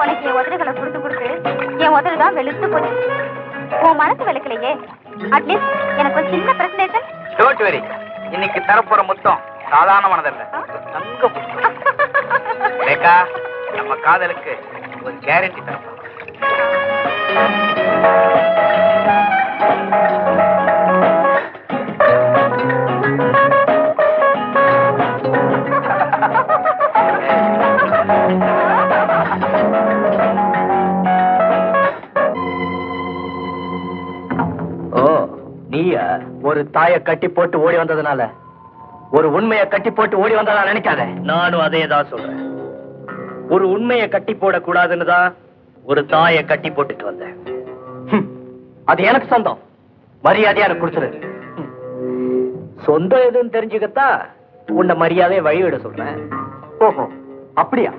உனக்கு என் உதடுகளை கொடுத்து கொடுத்து என் உதடு தான் வெளுத்து போச்சு. உன் மனசு வெளுக்கலையே. அட்லீஸ்ட் எனக்கு ஒரு சின்ன பிரச்சனை. Don't worry. இன்னைக்கு தரப்போற மொத்தம் சாதாரணமானதல்ல, தங்க முத்தம். ரேகா, நம்ம காதலுக்கு ஒரு கேரண்டி தரப்போம். நீயா ஒரு தாயை கட்டி போட்டு ஓடி வந்ததுனால ஒரு உண்மையை கட்டி போட்டு ஓடி வந்ததா நினைக்காத. நானும் அதே தான் சொல்றேன். ஒரு உண்மையை கட்டி போடக்கூடாதுன்னு தான் ஒரு தாயை கட்டி போட்டுட்டு வந்தேன். அது எனக்கு சொந்தம். மரியாதையா எனக்கு கொடுத்துரு. சொந்தம் எதுன்னு தெரிஞ்சுக்கத்தா உன்னை மரியாதையை வழிவிட சொல்றேன். ஓஹோ, அப்படியா?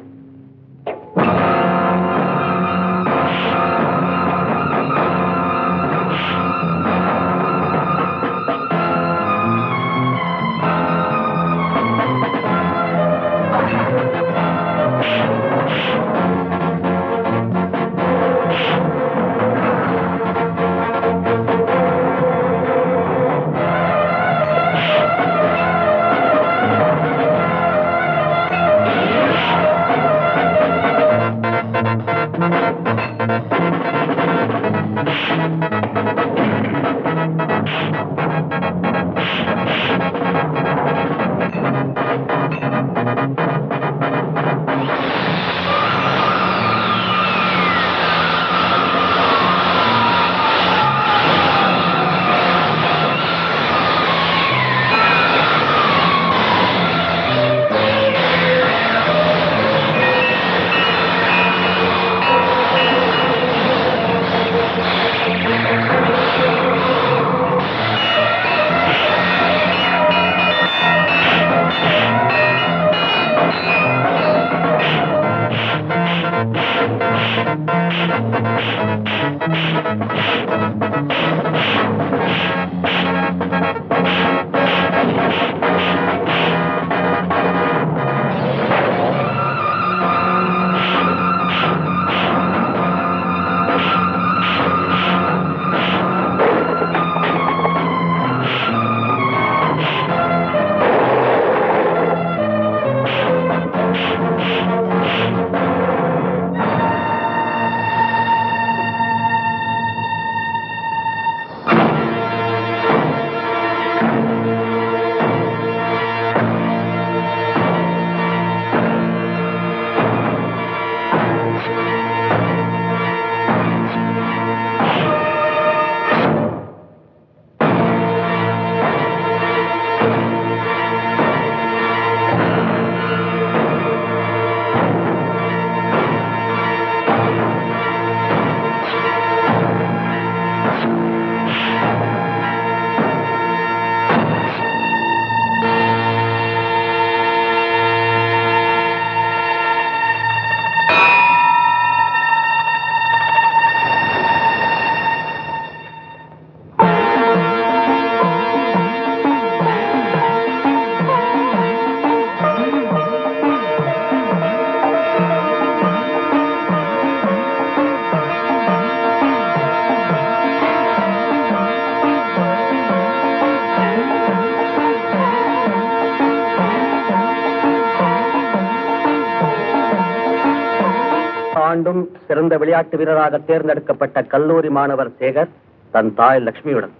ஆண்டும் சிறந்த விளையாட்டு வீரராக தேர்ந்தெடுக்கப்பட்ட கல்லூரி மாணவர் சேகர் தன் தாய் லட்சுமியுடன்.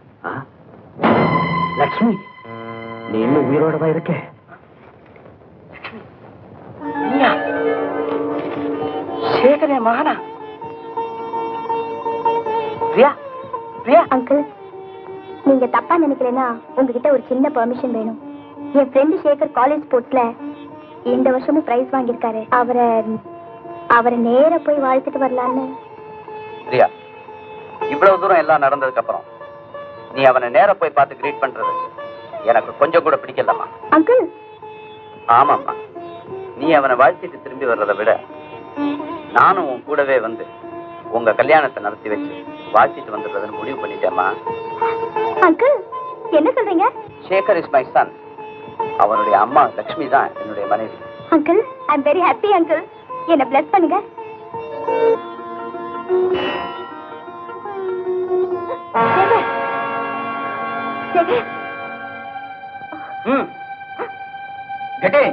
லட்சுமி, நீ இன்னும் உயிரோடவா இருக்க? சேகரே மகனா? பிரியா, பிரியா. அங்கிள், நீங்க தப்பா நினைக்கிறேன்னா உங்ககிட்ட ஒரு சின்ன பெர்மிஷன் வேணும். என் ஃப்ரெண்டு சேகர் காலேஜ் ஸ்போர்ட்ஸ்ல இந்த வருஷமும் பிரைஸ் வாங்கியிருக்காரு. அவரை நேர போய் வாழ்த்துட்டு வரலான்னு. பிரியா, இவ்வளவு தூரம் எல்லாம் நடந்ததுக்கு அப்புறம் நீ அவனை நேர போய் பார்த்து கிரீட் பண்றது எனக்கு கொஞ்சம் கூட பிடிக்கலம்மா. அங்கிள். ஆமாம்மா, நீ அவனை வாழ்த்திட்டு திரும்பி வர்றதை விட நானும் உன் கூடவே வந்து உங்க கல்யாணத்தை நடத்தி வச்சு வாழ்த்திட்டு வந்துடுறதுன்னு முடிவு பண்ணிட்டேம்மா. அங்கிள், என்ன சொல்றீங்க? Sekar is my son. அவனுடைய அம்மா லட்சுமி தான் என்னுடைய மனைவி. Uncle, I am very happy. Uncle, என்ன பிளஸ் பண்ணுங்க. சேகர் கெட்டே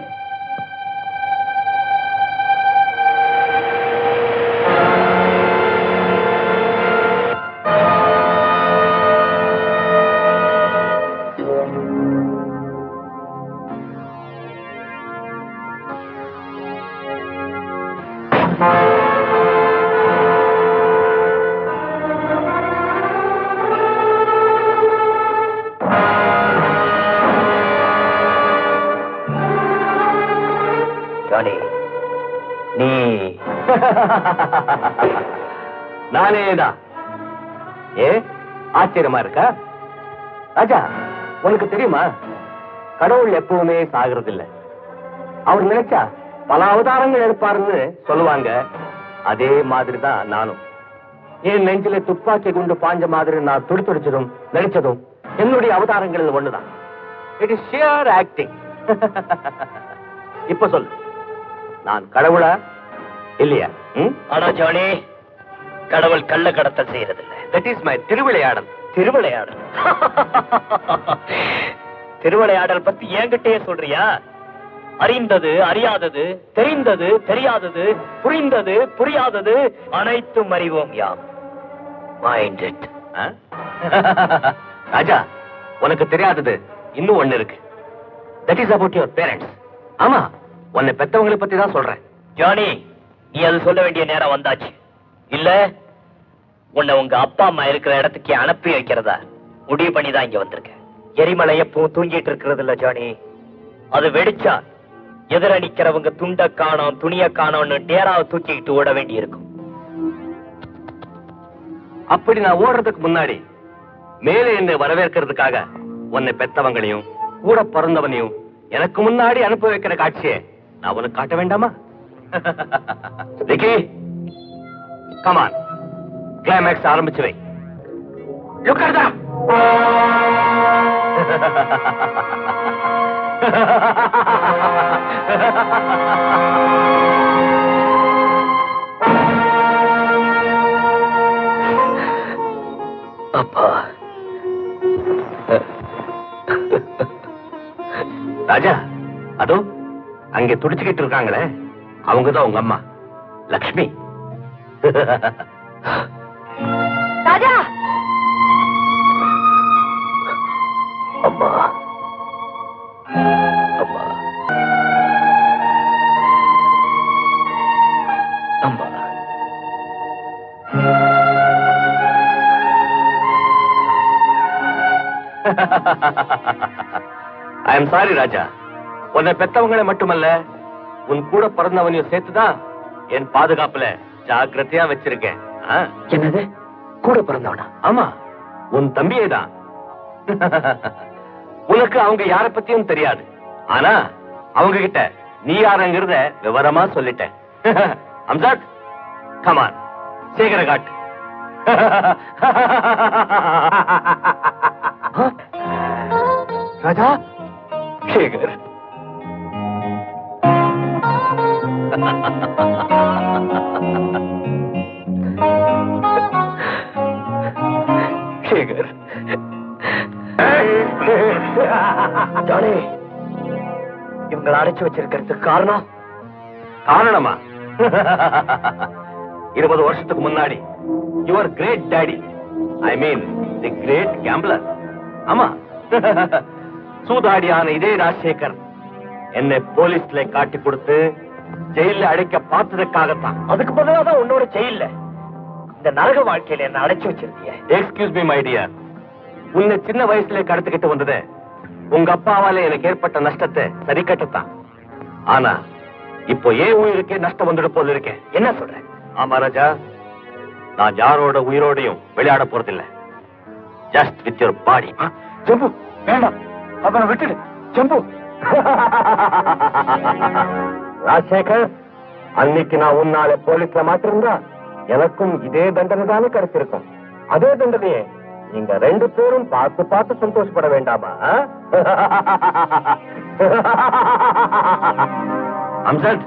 ஜானி நீ நானேதான். ஆச்சரியமா இருக்கா ராஜா? உனக்கு தெரியுமா, கடவுள் எப்பவுமே சாகிறது இல்ல. அவர் நினைச்சா பல அவதாரங்கள் எடுப்பாருன்னு சொல்லுவாங்க. அதே மாதிரிதான் நானும். என் நெஞ்சில துப்பாக்கி குண்டு பாஞ்ச மாதிரி நான் துடிச்சதும் நடிச்சதும் என்னுடைய அவதாரங்கள் ஒண்ணுதான். It is shear acting. இப்ப சொல்லு, நான் கடவுளா இல்லையா? ஆனா ஜானி, கடவுள் கள்ள கடத்தல் செய்யறதில்லை. தட் இஸ் மை திருவிளையாடல். திருவிளையாடல்? திருவிளையாடல் பத்தி என்கிட்டயே சொல்றியா? அறிந்தது அறியாதது, தெரிந்தது தெரியாதது, புரிந்தது புரியாதது அனைத்தும் அறிவோம் யாம். Mind it. ராஜா, உனக்கு தெரியாதது இன்னும் ஒண்ணு இருக்கு. That is about your parents. ஆமா, உன்னை பெத்தவங்களை பத்தி தான் சொல்றேன். ஜானி, நீ அது சொல்ல வேண்டிய நேரம் வந்தாச்சு. இல்ல உன்னை உங்க அப்பா அம்மா இருக்கிற இடத்துக்கு அனுப்பி வைக்கிறதா முடிவு பண்ணி தான் இங்க வந்திருக்க. எரிமலை எப்பவும் தூங்கிட்டு இருக்கிறது இல்ல ஜானி. அது வெடிச்சா எதிர நிக்கிறவங்க துண்ட காணோம் துணிய காணோம்னு டேராவை தூக்கிக்கிட்டு ஓட வேண்டி இருக்கும். அப்படி நான் ஓடுறதுக்கு முன்னாடி மேலே என்னை வரவேற்கிறதுக்காக உன்னை பெத்தவங்களையும் கூட பிறந்தவனையும் எனக்கு முன்னாடி அனுப்ப வைக்கிற காட்சியை நான் உனக்கு காட்ட வேண்டாமா? விக்கி, கம் ஆன், கிளைமேக்ஸ் ஆரம்பிச்சு வை. லுக் அட் தம். அப்பா. ராஜா, அதோ அங்கே துடிச்சுக்கிட்டு இருக்காங்களே, அவங்கதான் உங்க அம்மா லக்ஷ்மி. ராஜா, அம்மா அம்மா அம்மா. ஐ எம் சாரி ராஜா. உன்னை பெத்தவங்களை மட்டுமல்ல, உன் கூட பிறந்தவனையும் சேர்த்துதான் என் பாதுகாப்புல ஜாக்கிரதையா வச்சிருக்கேன். என்னது, கூட பிறந்தவனா? ஆமா, உன் தம்பியே தான். உனக்கு அவங்க யார பத்தியும் தெரியாது. ஆனா அவங்க கிட்ட நீ யாருங்கிறத விவரமா சொல்லிட்டேன். அம்சாத், கமான், சேகர காட்டு. ராஜா, சேகர். சேகர். ஜானி, இவங்களை அடைச்சு வச்சிருக்கிறதுக்கு காரணமா? 20 வருஷத்துக்கு முன்னாடி your great daddy, I mean the great gambler, ஆமா, சூதாடியான இதே ராஜசேகர் என்னை போலீஸ்ல காட்டி கொடுத்து ஜெயில அடைக்க பார்த்ததுக்காகத்தான். அதுக்கு பதிலாக தான் உன்னோட ஜெயில இந்த நரக வாழ்க்கையில என்ன அடைச்சு வச்சிருக்கீங்க. எக்ஸ்கியூஸ் மீ மை டியர், உன்னை சின்ன வயசுல கடத்திக்கிட்டு வந்தது உங்க அப்பாவால எனக்கு ஏற்பட்ட நஷ்டத்தை சரி கட்டத்தான். ஆனா இப்போ ஏன் உயிருக்கே நஷ்டம் வந்துட போல இருக்கேன். என்ன சொல்றேன்? ஆமா ராஜா, நான் யாரோட உயிரோடையும் விளையாட போறதில்லை. Just with your body. Jambu, வேண்டாம், அவனை விட்டுடு. ஜம்பு. ராஜசேகர், அன்னைக்கு நான் உன்னால போலீஸ்ல மாட்டிருந்தா எனக்கும் இதே தண்டனை தானே கிடைச்சிருக்கும். அதே தண்டனையே நீங்க 2 பேரும் பார்த்து பார்த்து சந்தோஷப்பட வேண்டாமா? அம்சத்,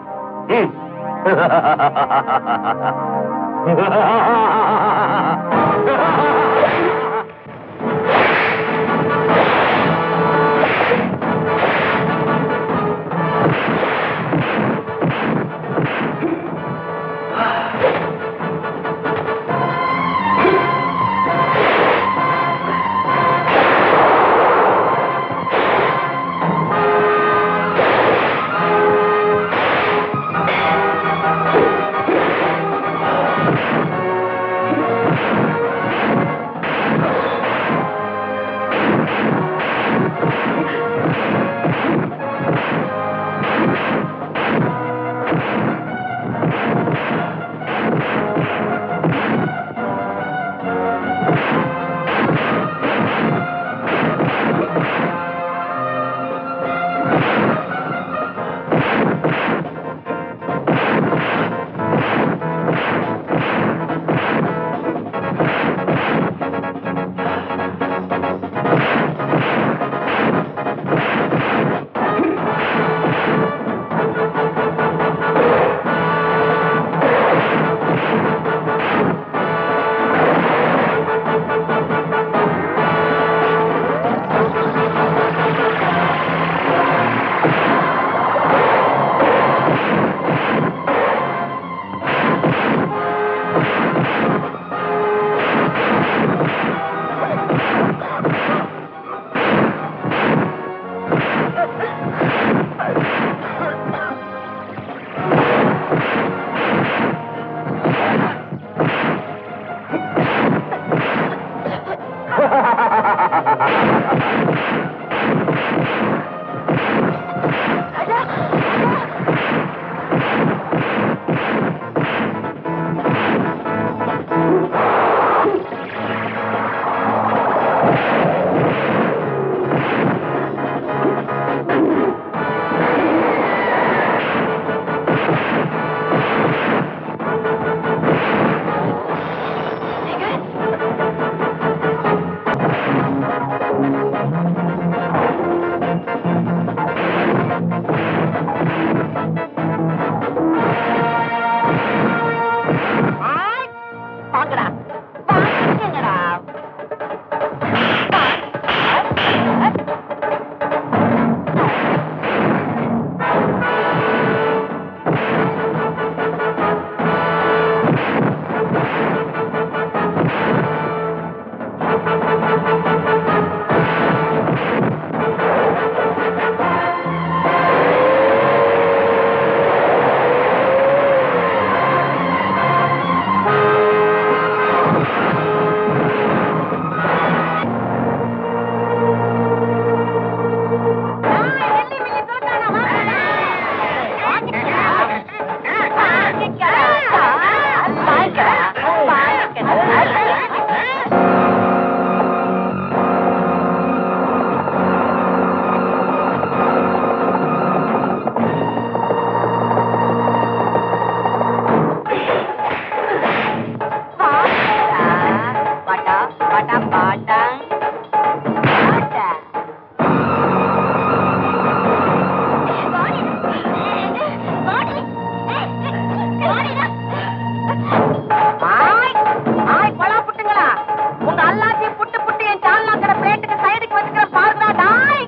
கொலா புட்டுங்களா உங்க எல்லாத்தையும் புட்டு புட்டு என் சால்னாக்கிற பிளேட்டுக்கு சைடுக்கு வச்சுக்கிற பாருடா டாய்.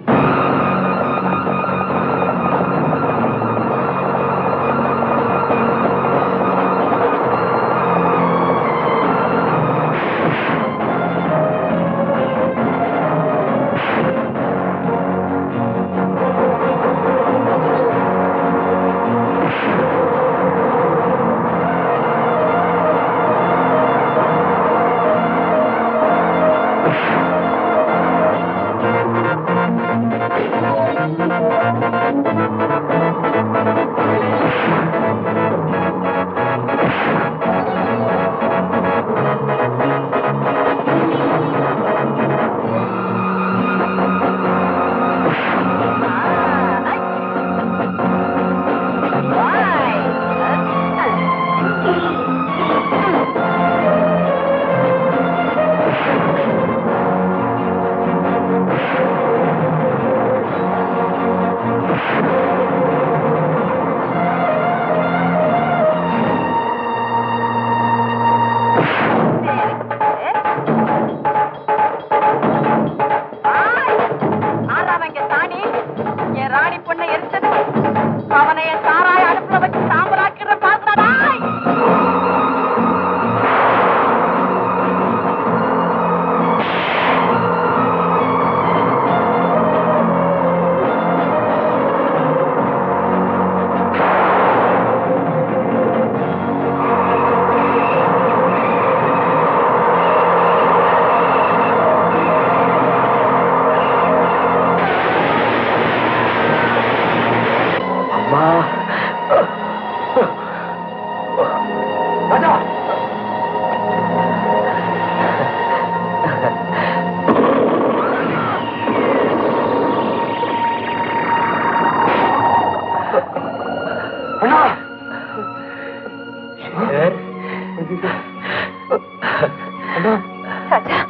ராஜா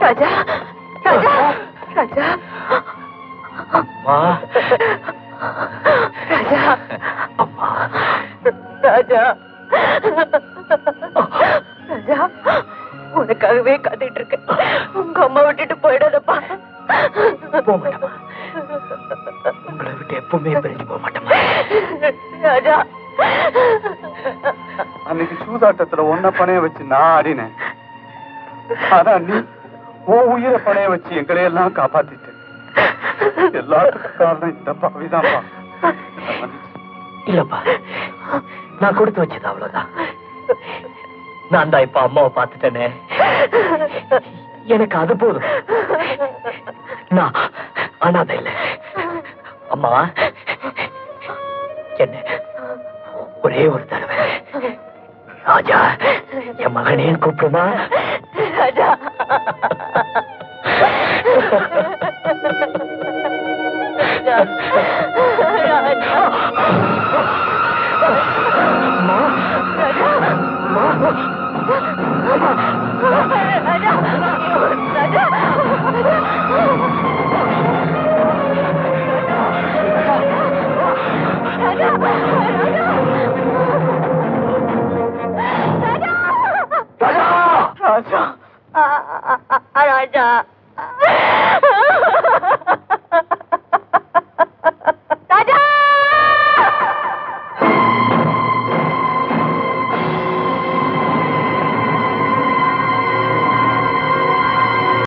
ராஜா ராஜா ராஜா ராஜா ராஜா உனக்காகவே காத்துட்டு இருக்கேன். உங்க அம்மா விட்டுட்டு போயிடாதப்பா. உங்களை விட்டு எப்பவுமே பிரிஞ்சு போக மாட்டேமா. ராஜா அன்னைக்கு சூதாட்டத்துல ஒன்ன பணைய வச்சு நான் ஆடினேன். ஆனா நீ உன் உயிரை பணைய வச்சு எங்களையெல்லாம் காப்பாத்திட்டு. எல்லாத்துக்கும் காரணம் இந்த பாவிதான்ப்பா. இல்லப்பா, நான் கொடுத்து வச்சது அவ்வளவுதான். நான் தான் இப்ப அம்மாவை பார்த்துட்டேனே, எனக்கு அது போதும். நான் அனாதை இல்லை. அம்மா, என்ன ஒரே ஒரு தடவை ராஜா என் மகனே கூப்பிடுமா? ராஜா